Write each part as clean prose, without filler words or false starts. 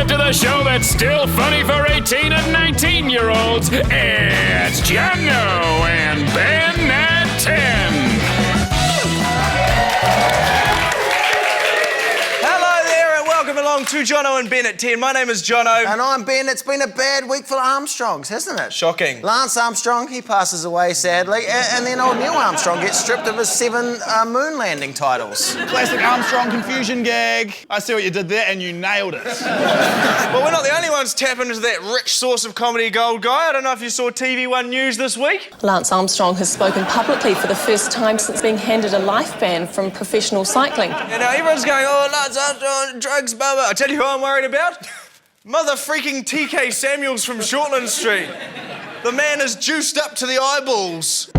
it to the show that's still funny for 18 and 19-year-olds. It's Jono and Ben at 10. Welcome along to Jono and Ben at 10. My name is Jono. And I'm Ben. It's been a bad week for Armstrongs, hasn't it? Shocking. Lance Armstrong, he passes away, sadly. And then old Neil Armstrong gets stripped of his 7 moon landing titles. Classic Armstrong confusion gag. I see what you did there, and you nailed it. Well, we're not the only ones tapping into that rich source of comedy gold, Guy. I don't know if you saw TV1 News this week. Lance Armstrong has spoken publicly for the first time since being handed a life ban from professional cycling. You know, everyone's going, oh, Lance Armstrong, drugs, blah, blah. I tell you who I'm worried about. Mother freaking TK Samuels from Shortland Street. The man is juiced up to the eyeballs.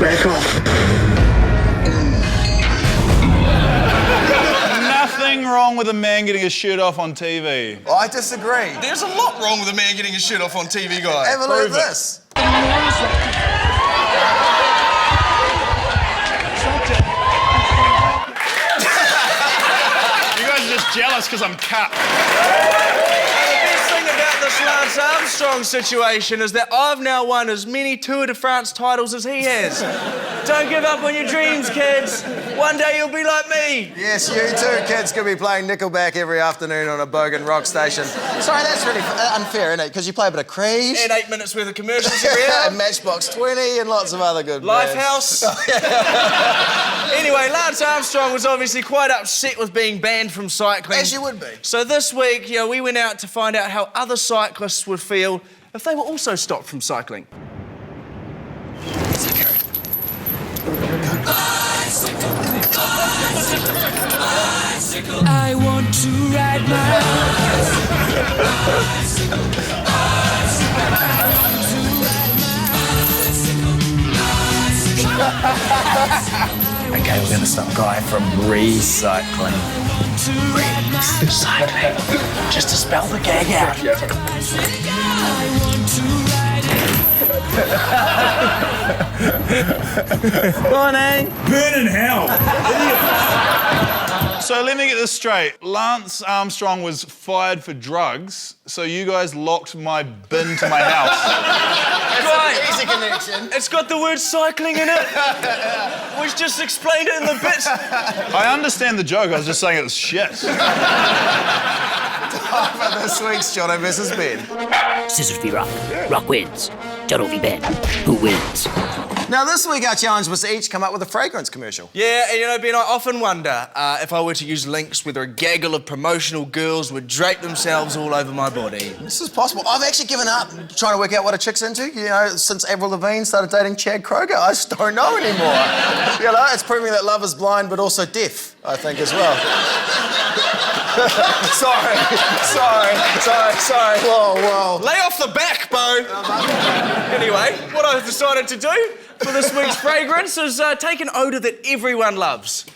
Back off. Nothing wrong with a man getting his shirt off on TV. I disagree. There's a lot wrong with a man getting his shit off on TV, Guy. Have a look at this. Jealous because I'm cut. The best thing about this Lance Armstrong situation is that I've now won as many Tour de France titles as he has. Don't give up on your dreams, kids. One day you'll be like me. Yes, you too, kids, could be playing Nickelback every afternoon on a bogan rock station. Sorry, that's really unfair, isn't it? Because you play a bit of Creed. And 8 minutes worth of commercials every hour. And Matchbox 20 and lots of other good Lifehouse. Anyway, Lance Armstrong was obviously quite upset with being banned from cycling. As you would be. So this week, we went out to find out how other cyclists would feel if they were also stopped from cycling. I want to ride my Okay, we're gonna stop Guy from recycling. Recycling. Just to spell the gag out. Morning. Burn in hell. So let me get this straight. Lance Armstrong was fired for drugs, so you guys locked my bin to my house. Right. Easy connection. It's got the word cycling in it. We've just explained it in the bit. I understand the joke, I was just saying it was shit. Time for this week's Jono versus Ben. Scissors v Rock. Rock wins. Jono v Ben. Who wins? Now, this week our challenge was to each come up with a fragrance commercial. Yeah, and Ben, I often wonder if I were to use links whether a gaggle of promotional girls would drape themselves all over my body. This is possible. I've actually given up trying to work out what a chick's into. Since Avril Lavigne started dating Chad Kroger, I just don't know anymore. It's proving that love is blind but also deaf, I think, as well. Sorry. Whoa. Lay off the back, Bo. Anyway, what I've decided to do for this week's fragrance is take an odour that everyone loves.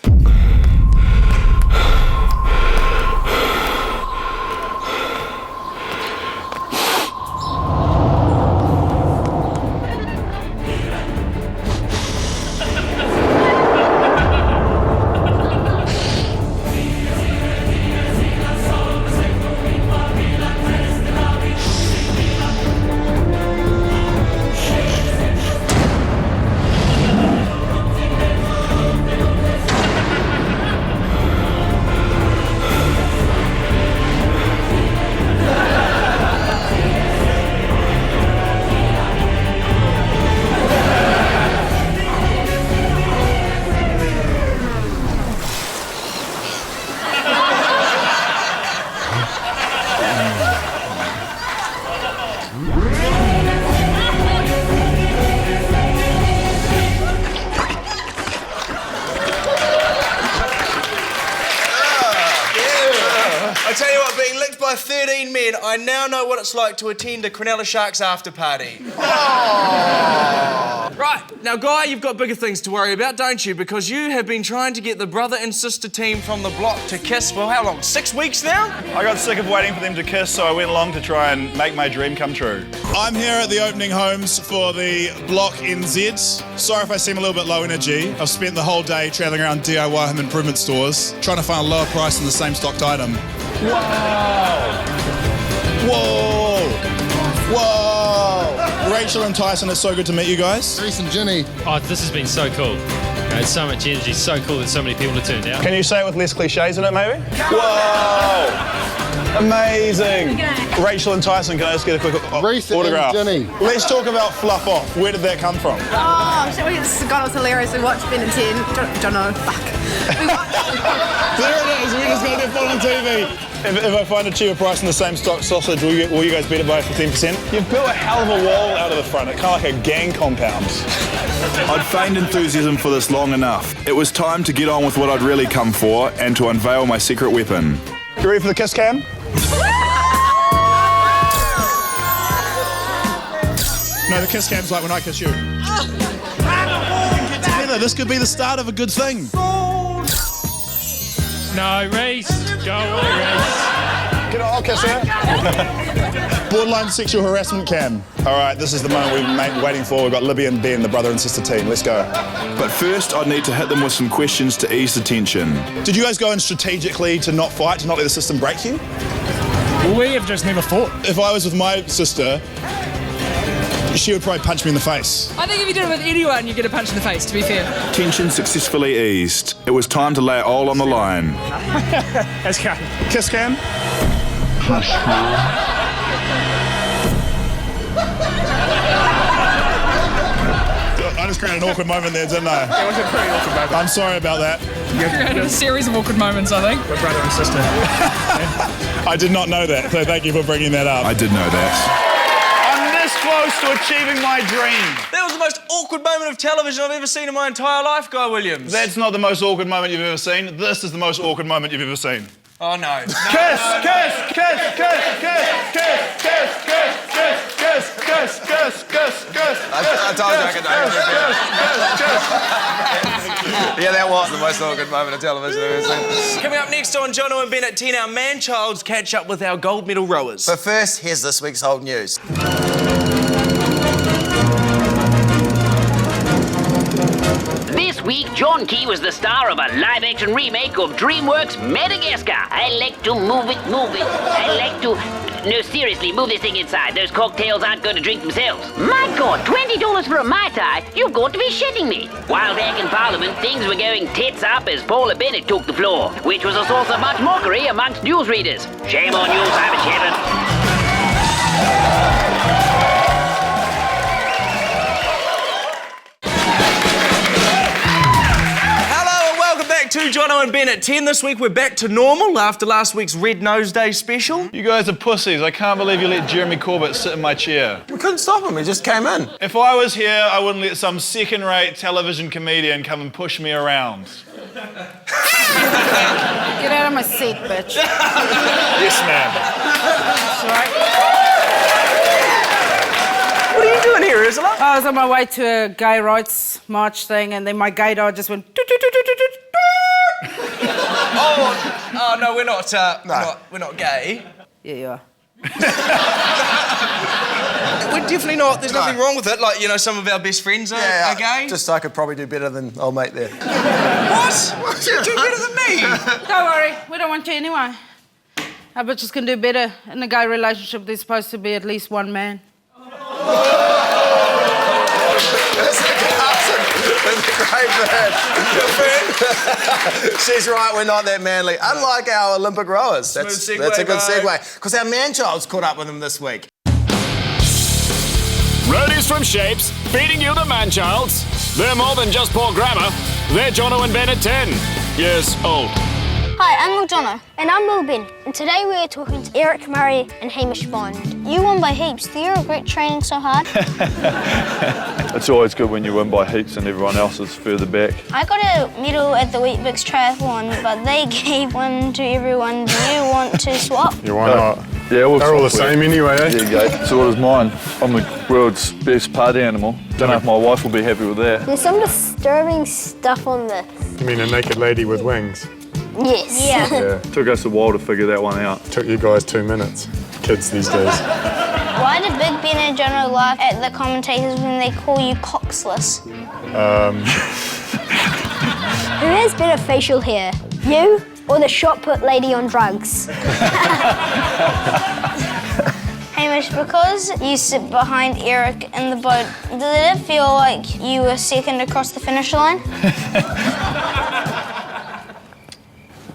by 13 men, I now know what it's like to attend a Cronulla Sharks after party. Right, now Guy, you've got bigger things to worry about, don't you? Because you have been trying to get the brother and sister team from the block to kiss for how long? 6 weeks now? I got sick of waiting for them to kiss, so I went along to try and make my dream come true. I'm here at the opening homes for the Block NZ. Sorry if I seem a little bit low energy. I've spent the whole day travelling around DIY home improvement stores, trying to find a lower price than the same stocked item. Wow! Whoa! Whoa! Rachel and Tyson, it's so good to meet you guys. Reese and Ginny. Oh, this has been so cool. It's so much energy, so cool that so many people have turned out. Can you say it with less cliches in it, maybe? Whoa! Amazing! Rachel and Tyson, can I just get a quick Reese autograph? and Ginny. Let's talk about Fluff Off. Where did that come from? Oh, God, it was hilarious. We watched Ben and 10. Jono, fuck. There it is, we just made it fun on TV. If I find a cheaper price in the same stock sausage, will you guys beat it by 15%? You've built a hell of a wall out of the front, it's kind of like a gang compound. I'd feigned enthusiasm for this long enough. It was time to get on with what I'd really come for and to unveil my secret weapon. You ready for the kiss cam? No, the kiss cam's like when I kiss you. Get together, this could be the start of a good thing. No, Reese. Go away, Reese. I'll kiss her. Borderline sexual harassment cam. All right, this is the moment we've been waiting for. We've got Libby and Ben, the brother and sister team. Let's go. But first, I'd need to hit them with some questions to ease the tension. Did you guys go in strategically to not fight, to not let the system break you? We have just never fought. If I was with my sister, she would probably punch me in the face. I think if you did it with anyone, you get a punch in the face, to be fair. Tension successfully eased. It was time to lay it all on the line. Let's go. Kiss cam. I just created an awkward moment there, didn't I? It was a pretty awkward moment. I'm sorry about that. You created a series of awkward moments, I think. We're brother and sister. I did not know that, so thank you for bringing that up. I did know that. I'm this close to achieving my dream. That was the most awkward moment of television I've ever seen in my entire life, Guy Williams. That's not the most awkward moment you've ever seen. This is the most awkward moment you've ever seen. Oh, no. Kiss, kiss, kiss, kiss, kiss, kiss, kiss, kiss, kiss, kiss, kiss, kiss, kiss, kiss. I told you I could know. Yeah, that was the most awkward moment of television I've ever seen. Coming up next on Jono and Ben at 10, our man-childs catch up with our gold medal rowers. But first, here's this week's old news. This week, John Key was the star of a live-action remake of DreamWorks' Madagascar. I like to move it, move it. I like to... No, seriously, move this thing inside. Those cocktails aren't going to drink themselves. My God, $20 for a Mai Tai? You've got to be shitting me. While back in Parliament, things were going tits up as Paula Bennett took the floor, which was a source of much mockery amongst newsreaders. Shame on you, Simon Shepard. To Jono and Ben at 10. This week we're back to normal after last week's Red Nose Day special. You guys are pussies. I can't believe you let Jeremy Corbett sit in my chair. We couldn't stop him, he just came in. If I was here, I wouldn't let some second-rate television comedian come and push me around. Get out of my seat, bitch. Yes, ma'am. What are you doing here, Ursula? I was on my way to a gay rights march thing, and then my gaydar just went... Oh, no, we're not gay. Yeah, you are. We're definitely not. There's nothing wrong with it. Like, you know, some of our best friends are gay. Just I could probably do better than old mate there. What? You do better than me. Don't worry, we don't want you anyway. Our bitches can do better. In a gay relationship, there's supposed to be at least one man. That's a great bird. She's right, we're not that manly. Unlike our Olympic rowers. That's a good segue. Because our man-child's caught up with them this week. Roadies from Shapes, feeding you the man-childs. They're more than just poor grammar. They're Jono and Ben at 10 years old. Hi, I'm Will Jono. And I'm Will Ben. And today we are talking to Eric Murray and Hamish Bond. You won by heaps. Do you regret training so hard? It's always good when you win by heaps and everyone else is further back. I got a medal at the Wheat Bix Triathlon, but they gave one to everyone. Do you want to swap? Yeah, why not? Yeah, They're all the same anyway, eh? There you go. So what is mine? I'm the world's best party animal. Don't know if my wife will be happy with that. There's some disturbing stuff on this. You mean a naked lady with wings? Yes. Yeah. Took us a while to figure that one out. Took you guys 2 minutes. Kids these days. Why did Big Ben and Jono laugh at the commentators when they call you coxless? Who has better facial hair? You or the shot put lady on drugs? Hamish, because you sit behind Eric in the boat, did it feel like you were second across the finish line?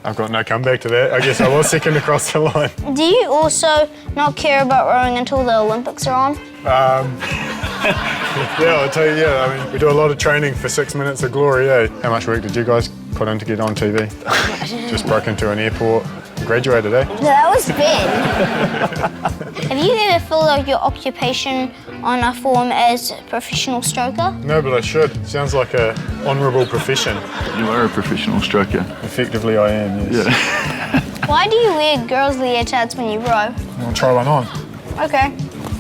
I've got no comeback to that. I guess I was second across the line. Do you also not care about rowing until the Olympics are on? Yeah, I'll tell you, I mean, we do a lot of training for 6 minutes of glory, eh? How much work did you guys put in to get on TV? Just broke into an airport, graduated, eh? No, that was Ben. Have you ever filled out your occupation on a form as professional stroker? No, but I should. Sounds like a honourable profession. You are a professional stroker. Effectively, I am, yes. Yeah. Why do you wear girls' leotards when you row? I'll try one on. Okay.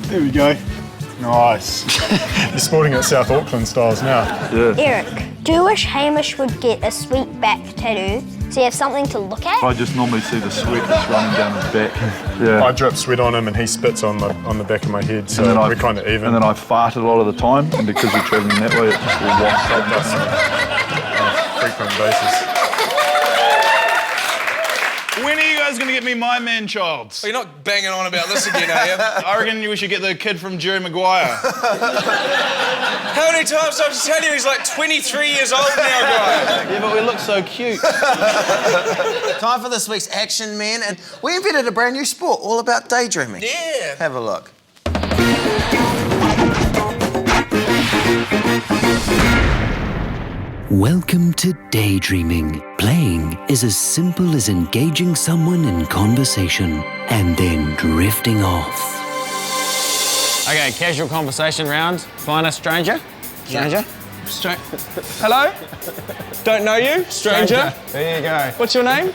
There we go. Nice. You're sporting it South Auckland styles now. Yeah. Eric, do you wish Hamish would get a sweet back tattoo so you have something to look at? I just normally see the sweat that's running down his back. Yeah. I drip sweat on him and he spits on the back of my head, so we're kind of even. And then I fart a lot of the time, and because we're travelling that way, it just all washes up. On a frequent basis. When are you guys going to get me my man-childs? Well, you're not banging on about this again, are you? I reckon we should get the kid from Jerry Maguire. How many times do I have to tell you he's like 23 years old now, guy? Yeah, but we look so cute. Time for this week's Action Man, and we invented a brand new sport all about daydreaming. Yeah. Have a look. Welcome to Daydreaming. Playing is as simple as engaging someone in conversation and then drifting off. Okay, casual conversation round. Find a stranger. Stranger. Hello? Don't know you? Stranger? There you go. What's your name?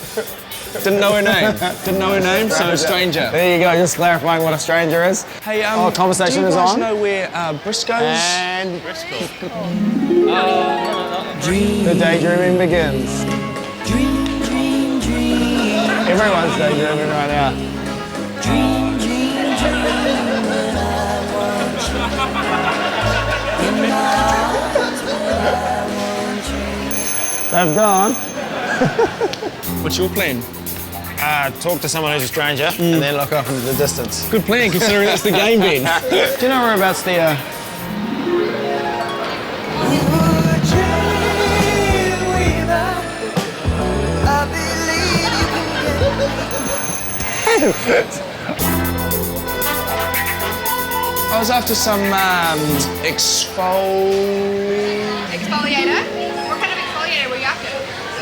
Didn't know her name. Didn't know her name, so stranger. There you go, just clarifying what a stranger is. Hey, conversation do you is guys on. know where Briscoe's? And the daydreaming begins. Dream, dream, dream. Everyone's daydreaming right now. Dream, dream, dream. When I want you. In my arms, when I want you. They've gone. What's your plan? Talk to someone who's a stranger and then look off into the distance. Good plan, considering it's the game, Ben. Do you know whereabouts the... I was after some Exfoliator? What kind of exfoliator were you after?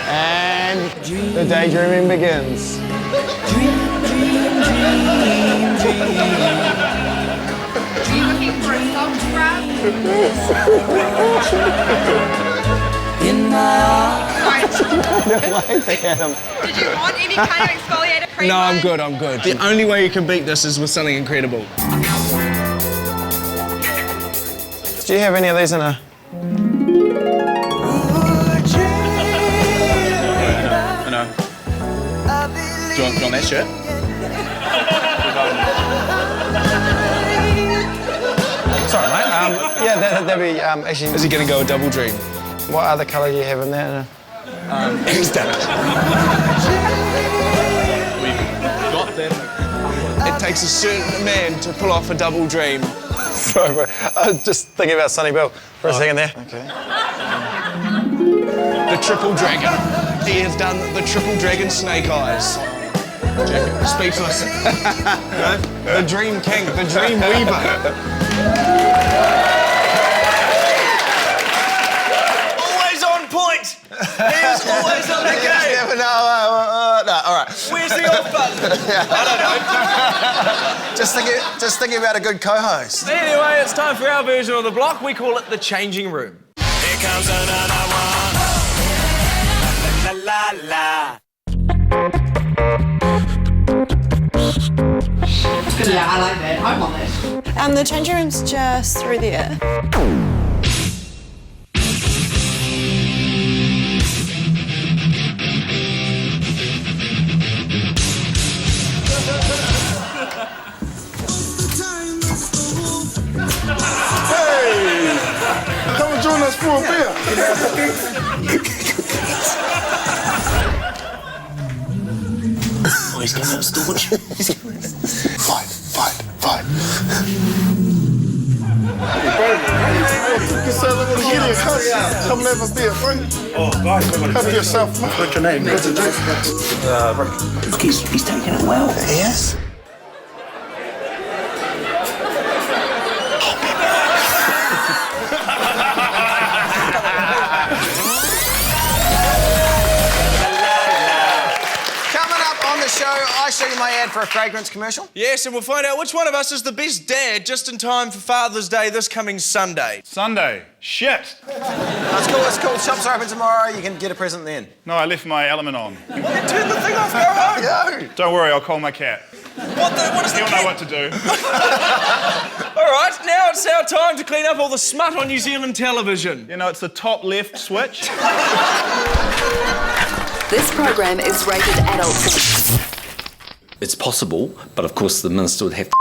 And the daydreaming begins. Dream, dream, dream, dream. Are you looking for a soft scrub? In my arms. Did you want any kind of exfoliator cream? No, I'm good, I'm good. The only way you can beat this is with something incredible. Do you have any of these in a... No. Do you want that shirt? Sorry, mate. Yeah, that'd be actually... Is he going to go a double dream? What other colour do you have in there? He's done it. We've got them. It takes a certain man to pull off a double dream. Sorry, bro. I was just thinking about Sonny Bill for a second there. Okay. The triple dragon. He has done the triple dragon snake eyes. Speechless. The dream king, the dream weaver. Always on point. He is always on the game. No, all right. Where's the off button? I don't know. Just thinking about a good co-host. Anyway, it's time for our version of the block. We call it the changing room. Here comes another one. La la la. Yeah, I like that. I want that. The changing room's just through there. Hey! Come and join us for a beer. Oh, he's getting out staunch. Fight. You said I'm gonna get you, cuz. Come and have a beer, bro. Oh, guys, help yourself. What's your name? Look, he's taking it well. Yes. I show you my ad for a fragrance commercial? Yes, and we'll find out which one of us is the best dad just in time for Father's Day this coming Sunday. Sunday? Shit. That's cool. Shops are open tomorrow. You can get a present then. No, I left my element on. Turn the thing off, go home. Yo. Don't worry, I'll call my cat. What does the He'll cat... know what to do. All right, now it's our time to clean up all the smut on New Zealand television. You know, it's the top left switch. This program is rated adult. It's possible, but of course the minister would have to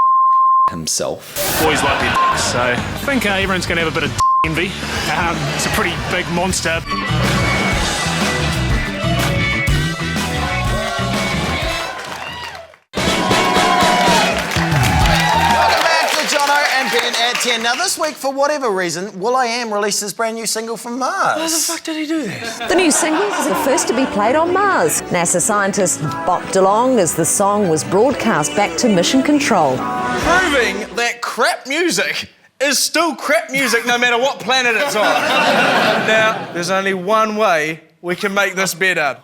himself. Boys like their so I think everyone's going to have a bit of envy. It's a pretty big monster. Jono and Ben at 10. Now, this week, for whatever reason, will.i.am released his brand new single from Mars. How the fuck did he do that? The new single is the first to be played on Mars. NASA scientists bopped along as the song was broadcast back to Mission Control. Proving that crap music is still crap music no matter what planet it's on. Now, there's only one way we can make this better.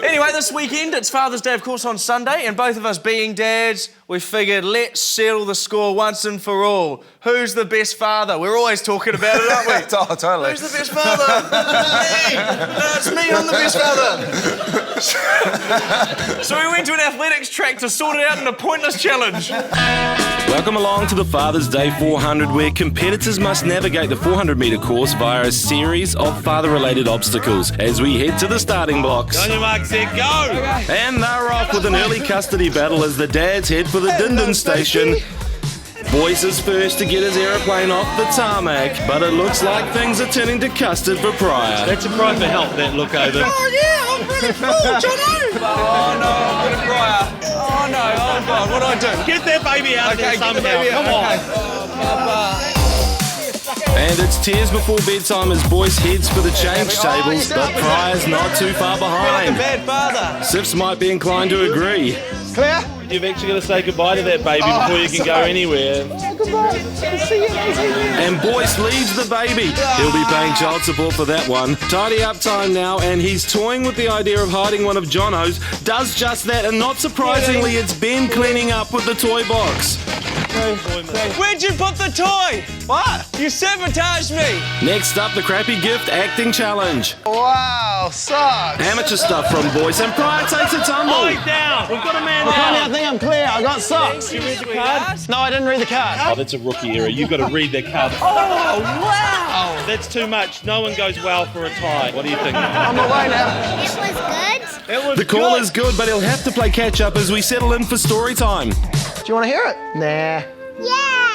Anyway, this weekend, it's Father's Day, of course, on Sunday, and both of us being dads, we figured let's settle the score once and for all. Who's the best father? We're always talking about it, aren't we? Oh, totally. Who's the best father? Me! No, it's me, I'm the best father. So we went to an athletics track to sort it out in a pointless challenge. Welcome along to the Father's Day 400, where competitors must navigate the 400-metre course via a series of father-related obstacles as we head to the starting blocks. On your mark, set, go! And they're off with an early custody battle as the dads head for the Dindon station. Boyce is first to get his aeroplane off the tarmac, but it looks like things are turning to custard for Pryor. That's a cry for help, that look over. Oh, yeah, I'm really full, Jono! Oh, no, I'm going to Pryor. Oh, no, oh, God, what do I do? Get that baby out of there somehow, come on. And it's tears before bedtime as Boyce heads for the change tables, but Pryor's not too far behind. Like a bad father. Sips might be inclined to agree. Clear? You've actually got to say goodbye to that baby before you can go anywhere. Goodbye. See you. And Boyce leaves the baby. He'll be paying child support for that one. Tidy up time now, and he's toying with the idea of hiding one of Jono's. Does just that, and not surprisingly, it's Ben cleaning up with the toy box. Where'd you put the toy? What? You sabotaged me. Next up, the crappy gift acting challenge. Wow, sucks. Amateur stuff from Boyce, and Pryor takes a tumble. Oi, down! We've got a man down. I think I'm clear. I got socks. You read the card? No, I didn't read the card. Oh, that's a rookie error. You've got to read that card. Oh, wow. That's too much. No one goes well for a tie. What do you think? I'm away now. It was good. The call is good, but he'll have to play catch-up as we settle in for story time. Do you want to hear it? Nah. Yeah.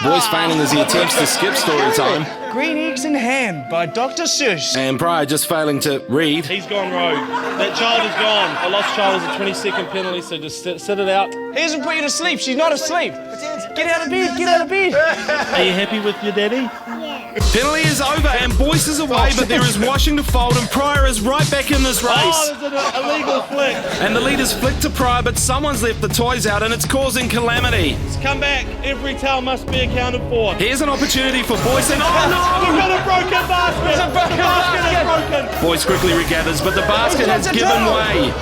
Boyce feigning as he attempts to skip story time. Green Eggs in Ham by Dr. Seuss. And Pryor just failing to read. He's gone rogue. That child is gone. A lost child is a 20-second penalty, so just sit it out. He hasn't put you to sleep. She's not asleep. Get out of bed. Get out of bed. Are you happy with your daddy? Yeah. Penalty is over and Boyce is away, but there is washing to fold and Pryor is right back in this race. Oh, there's an illegal flick. And the leader's flicked to Pryor, but someone's left the toys out and it's causing calamity. It's come back. Every towel must be accounted for. Here's an opportunity for Boyce and We've got a broken basket. The basket is broken. Boyce quickly regathers, but the basket has given way.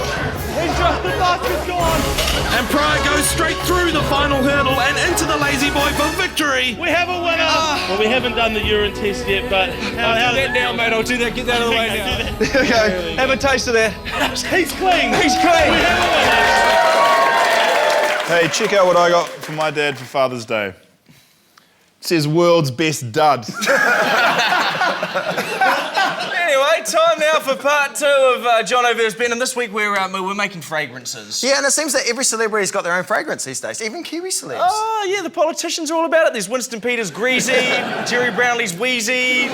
The basket's gone. And Pryor goes straight through the final hurdle and into the lazy boy for victory. We have a winner. Well, we haven't done the urine test yet, but I'll do that now, mate. I'll do that. Get that out of the way now. There we go. Have a taste of that. He's clean. He's clean. We have a winner. Hey, check out what I got from my dad for Father's Day. It says world's best dud. Anyway, time now for part 2 of Jono vs Ben, and this week we're making fragrances. Yeah, and it seems that every celebrity's got their own fragrance these days, even Kiwi celebs. Oh, yeah, the politicians are all about it. There's Winston Peters' Greasy, Jerry Brownlee's Wheezy,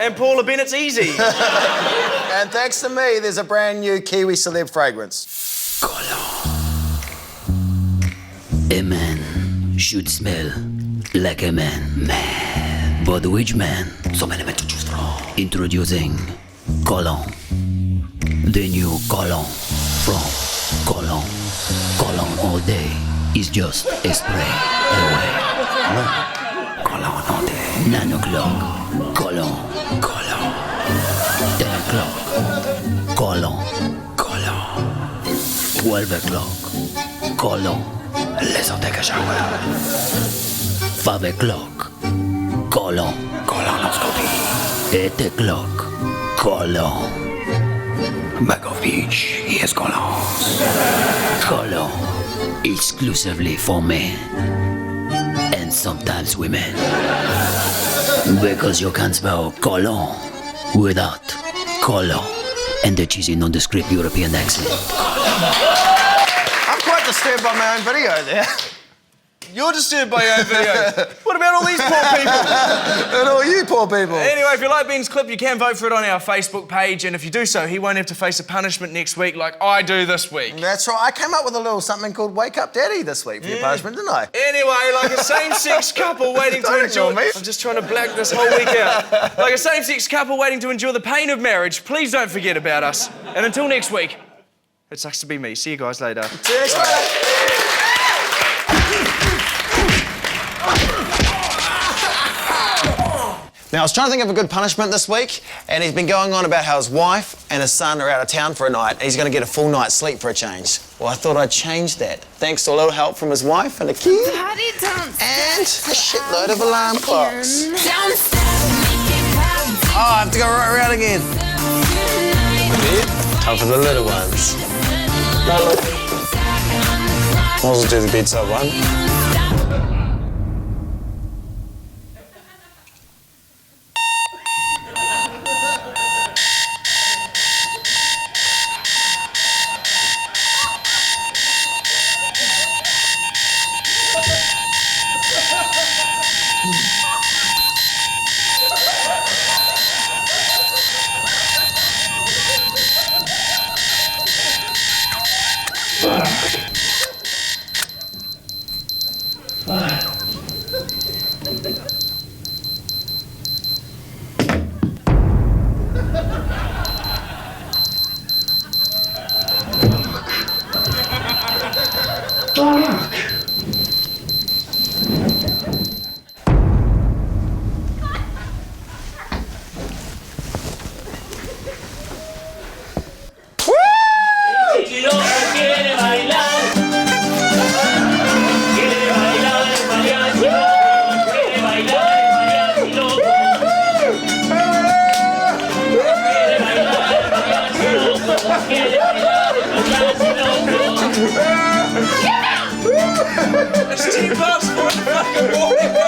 and Paula Bennett's Easy. And thanks to me, there's a brand new Kiwi celeb fragrance. A man should smell like a man. But which man? So many men to choose from. Introducing Cologne. The new Cologne from Cologne. Cologne all day is just a spray away. Cologne all day. 9 o'clock. Cologne. Cologne. 10 o'clock. Cologne. Cologne. 12 o'clock. Cologne. Let's all take a shower. 5 o'clock. Cologne. Colonoscopy. 8 o'clock. Cologne. Bag of beach. Yes, Cologne. Cologne. Exclusively for men. And sometimes women. Because you can't spell Cologne without Cologne and the cheesy nondescript European accent. I'm quite disturbed by my own video there. You're disturbed by your own video. What about all these poor people? And all you poor people. Anyway, if you like Ben's clip, you can vote for it on our Facebook page, and if you do so, he won't have to face a punishment next week like I do this week. That's right. I came up with a little something called Wake Up Daddy this week for your punishment, didn't I? Anyway, like a same-sex couple waiting to enjoy... I'm just trying to black this whole week out. Like a same-sex couple waiting to endure the pain of marriage, please don't forget about us. And until next week, it sucks to be me. See you guys later. See you next week. Now, I was trying to think of a good punishment this week, and he's been going on about how his wife and his son are out of town for a night, and he's going to get a full night's sleep for a change. Well, I thought I'd change that, thanks to a little help from his wife and a kid, and a shitload of alarm clocks. Oh, I have to go right around again. Time for the little ones. Might as well do the bedside one. It's $10 for a fucking walk.